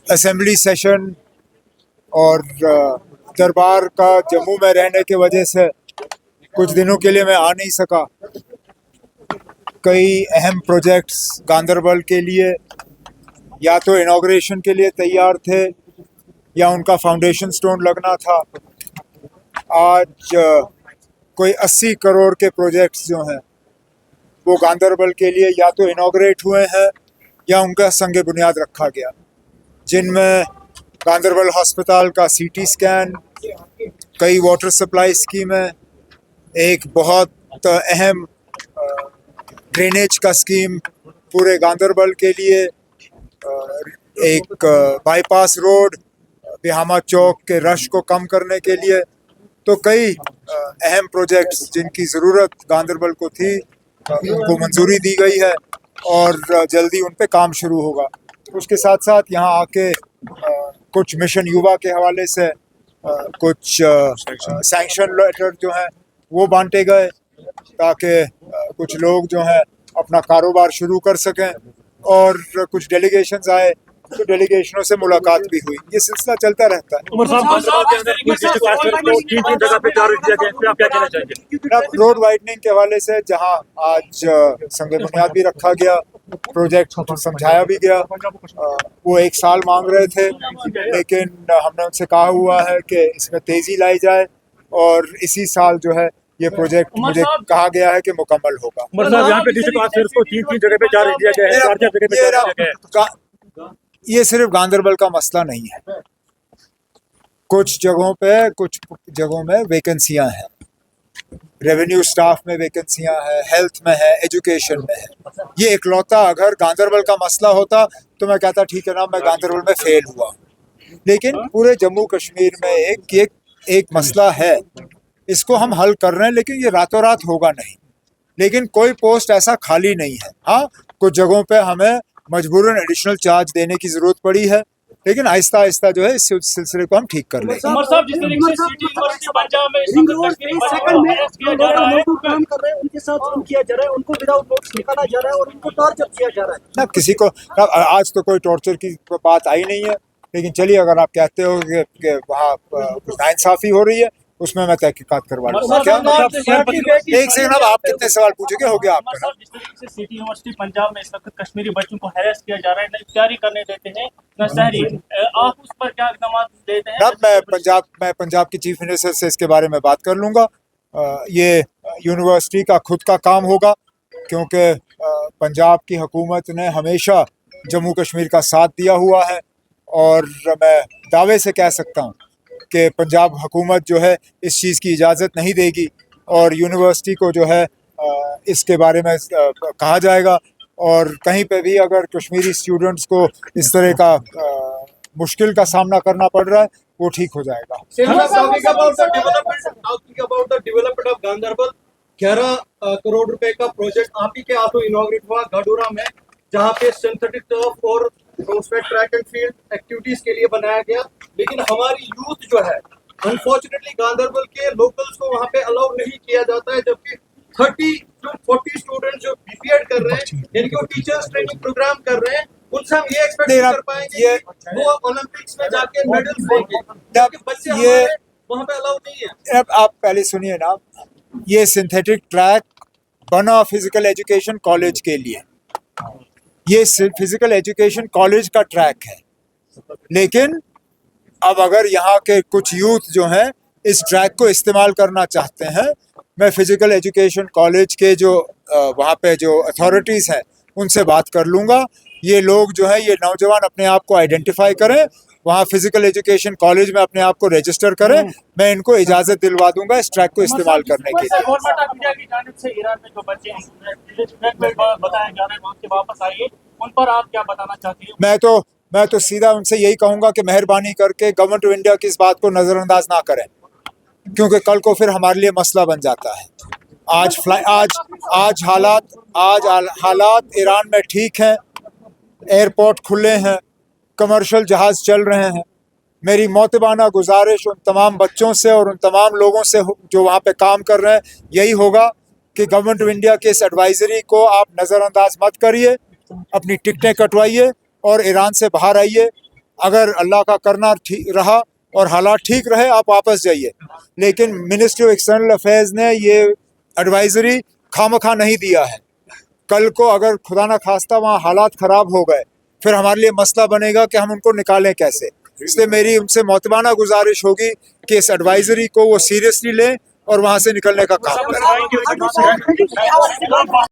Assembly session और दरबार का जम्मू में रहने की वजह से कुछ दिनों के लिए मैं आ नहीं सका। कई अहम प्रोजेक्ट्स गांदरबल के लिए या तो इनॉग्रेशन के लिए तैयार थे या उनका फाउंडेशन स्टोन लगना था। आज कोई 80 करोड़ के प्रोजेक्ट्स जो हैं वो गांदरबल के लिए या तो इनॉग्रेट हुए हैं या उनका संग बुनियाद रखा गया, जिनमें गांदरबल हॉस्पिटल का सीटी स्कैन, कई वाटर सप्लाई स्कीमें, एक बहुत अहम ड्रेनेज का स्कीम पूरे गांदरबल के लिए, एक बाईपास रोड बिहामा चौक के रश को कम करने के लिए। तो कई अहम प्रोजेक्ट्स जिनकी ज़रूरत गांदरबल को थी उनको मंजूरी दी गई है और जल्दी उन पे काम शुरू होगा। उसके साथ साथ यहाँ आके कुछ मिशन युवा के हवाले से कुछ सैंक्शन लेटर जो हैं वो बांटे गए ताकि कुछ लोग जो हैं अपना कारोबार शुरू कर सकें, और कुछ डेलीगेशंस आए तो डेलीगेशनों से मुलाकात भी हुई। ये सिलसिला चलता रहता है। रोड वाइडनिंग के हवाले से जहां आज संग बुनियाद भी रखा गया, प्रोजेक्ट समझाया भी गया, वो 1 साल मांग रहे थे, लेकिन हमने उनसे कहा हुआ है कि इसमें तेजी लाई जाए और इसी साल जो है ये प्रोजेक्ट मुझे कहा गया है कि मुकम्मल होगा। ये सिर्फ गांदरबल का मसला नहीं है, कुछ जगहों में वैकेंसियां हैं, रेवेन्यू स्टाफ में वैकेंसियां हैं, हेल्थ में है, एजुकेशन में है। ये इकलौता अगर गांदरबल का मसला होता तो मैं कहता ठीक है ना, मैं गांदरबल में फेल हुआ, लेकिन पूरे जम्मू कश्मीर में एक मसला है, इसको हम हल कर रहे हैं, लेकिन ये रातों रात होगा नहीं। लेकिन कोई पोस्ट ऐसा खाली नहीं है। हाँ, कुछ जगहों पे हमें मजबूरन एडिशनल चार्ज देने की जरूरत पड़ी है, लेकिन आहिस्ता आहिस्ता जो है इस सिलसिले को हम ठीक कर लेंगे। ना किसी को आज तो कोई टॉर्चर की बात आई नहीं है, लेकिन चलिए अगर आप कहते हो कि वहाँ कुछ नाइंसाफी हो रही है उसमें मैं तहकीकात करवा लूंगा। क्या एक सेकंड, अब आप कितने सवाल पूछोगे, हो गया आपका। जिस तरीके से सिटी यूनिवर्सिटी पंजाब में इस वक्त कश्मीरी बच्चों को हैरेस किया जा रहा है, न तैयारी करने देते हैं न शहरी, आप उस पर क्या इक़दाम देते हैं? मैं पंजाब की चीफ मिनिस्टर से इसके बारे में बात कर लूँगा। ये यूनिवर्सिटी का खुद का काम होगा, क्योंकि पंजाब की हुकूमत ने हमेशा जम्मू कश्मीर का साथ दिया हुआ है, और मैं दावे से कह सकता हूँ कि पंजाब हुकूमत जो है इस चीज़ की इजाज़त नहीं देगी, और यूनिवर्सिटी को जो है इसके बारे में कहा जाएगा, और कहीं पे भी अगर कश्मीरी स्टूडेंट्स को इस तरह का मुश्किल का सामना करना पड़ रहा है वो ठीक हो जाएगा। 11 करोड़ रुपए का प्रोजेक्ट आप ही के हाथों इनॉग्रेट हुआ गडूरा में, जहाँ पे सिंथेटिक टर्फ और ट्रैक एंड फील्ड एक्टिविटीज के लिए बनाया गया, लेकिन हमारी यूथ जो है अनफॉर्चुनेटली गांदरबल के लोकल्स को वहाँ पे अलाउ नहीं किया जाता है, जबकि 30 to 40 स्टूडेंट्स जो बीपीएड कर रहे हैं, यानी कि वो टीचर्स ट्रेनिंग प्रोग्राम कर रहे हैं, उनसे हम ये एक्सपेक्ट नहीं कर पाएंगे कि वो ओलंपिक्स में जाके मेडल्स लेंगे, जबकि बच्चे हमारे वहाँ पे अलाउ नहीं है। अब आप पहले सुनिए ना, ये सिंथेटिक ट्रैक बना फिजिकल एजुकेशन कॉलेज के लिए, ये फिजिकल एजुकेशन कॉलेज का ट्रैक है, लेकिन अब अगर यहाँ के कुछ यूथ जो हैं इस ट्रैक को इस्तेमाल करना चाहते हैं, मैं फिजिकल एजुकेशन कॉलेज के जो वहाँ पे जो अथॉरिटीज़ हैं उनसे बात कर लूँगा। ये लोग जो है, ये नौजवान अपने आप को आइडेंटिफाई करें, वहाँ फिजिकल एजुकेशन कॉलेज में अपने आप को रजिस्टर करें, मैं इनको इजाज़त दिलवा दूंगा इस ट्रैक को इस्तेमाल करने के लिए। उन पर आप क्या बताना चाहती हैं? मैं तो सीधा उनसे यही कहूँगा कि मेहरबानी करके गवर्नमेंट ऑफ इंडिया की इस बात को नज़रअंदाज ना करें, क्योंकि कल को फिर हमारे लिए मसला बन जाता है। आज हालात ईरान में ठीक हैं, एयरपोर्ट खुले हैं, कमर्शियल जहाज़ चल रहे हैं। मेरी मोतबाना गुजारिश उन तमाम बच्चों से और उन तमाम लोगों से जो वहाँ पे काम कर रहे हैं यही होगा कि गवर्नमेंट ऑफ इंडिया के इस एडवाइजरी को आप नज़रअंदाज मत करिए, अपनी टिकटें कटवाइए और ईरान से बाहर आइए, अगर अल्लाह का करना ठीक रहा और हालात ठीक रहे आप वापस जाइए। लेकिन मिनिस्ट्री ऑफ एक्सटर्नल अफेयर्स ने ये एडवाइजरी खामखा नहीं दिया है। कल को अगर खुदा ना खास्ता वहाँ हालात ख़राब हो गए फिर हमारे लिए मसला बनेगा कि हम उनको निकालें कैसे। इसलिए मेरी उनसे मोतबाना गुजारिश होगी कि इस एडवाइजरी को वो सीरियसली लें और वहाँ से निकलने का काम करें।